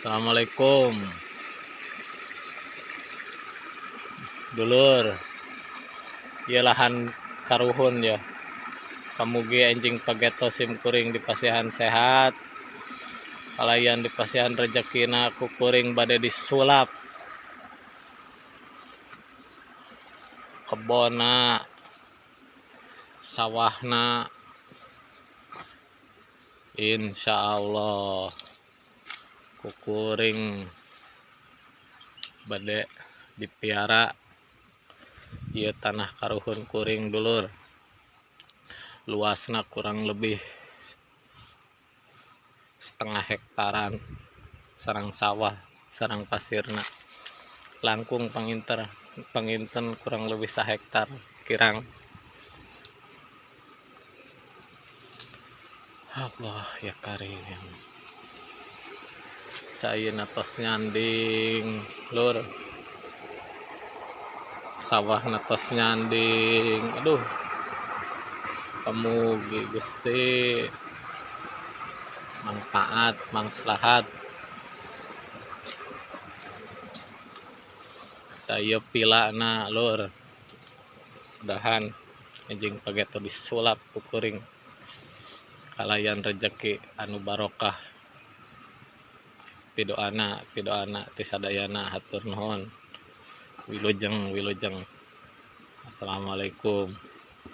Assalamualaikum dulur. Ieu lahan karuhun ya. Kamugi anjing pageto sim kuring di pasihan sehat. Kalayan di pasihan rezekina ku kuring bade disulap. Kebona, sawahna, insyaallah ku kuring bade dipiara. Ieu tanah karuhun kuring dulur. Luasna kurang lebih setengah hektaran, sareng sawah, sareng pasirna. Langkung panginten kurang lebih 1 hektar kirang. Allah ya karim. Cayeuna tos nyanding lur. Sawah tos nyanding. Aduh. Pamugi Gusti. Manfaat, maslahat. Taya pilana lur. Mudahan anjing pageto disulap ku kuring. Kalayan rezeki anu barokah. Pidoana ti sadayana hatur nuhun. Wilujeng. Assalamualaikum.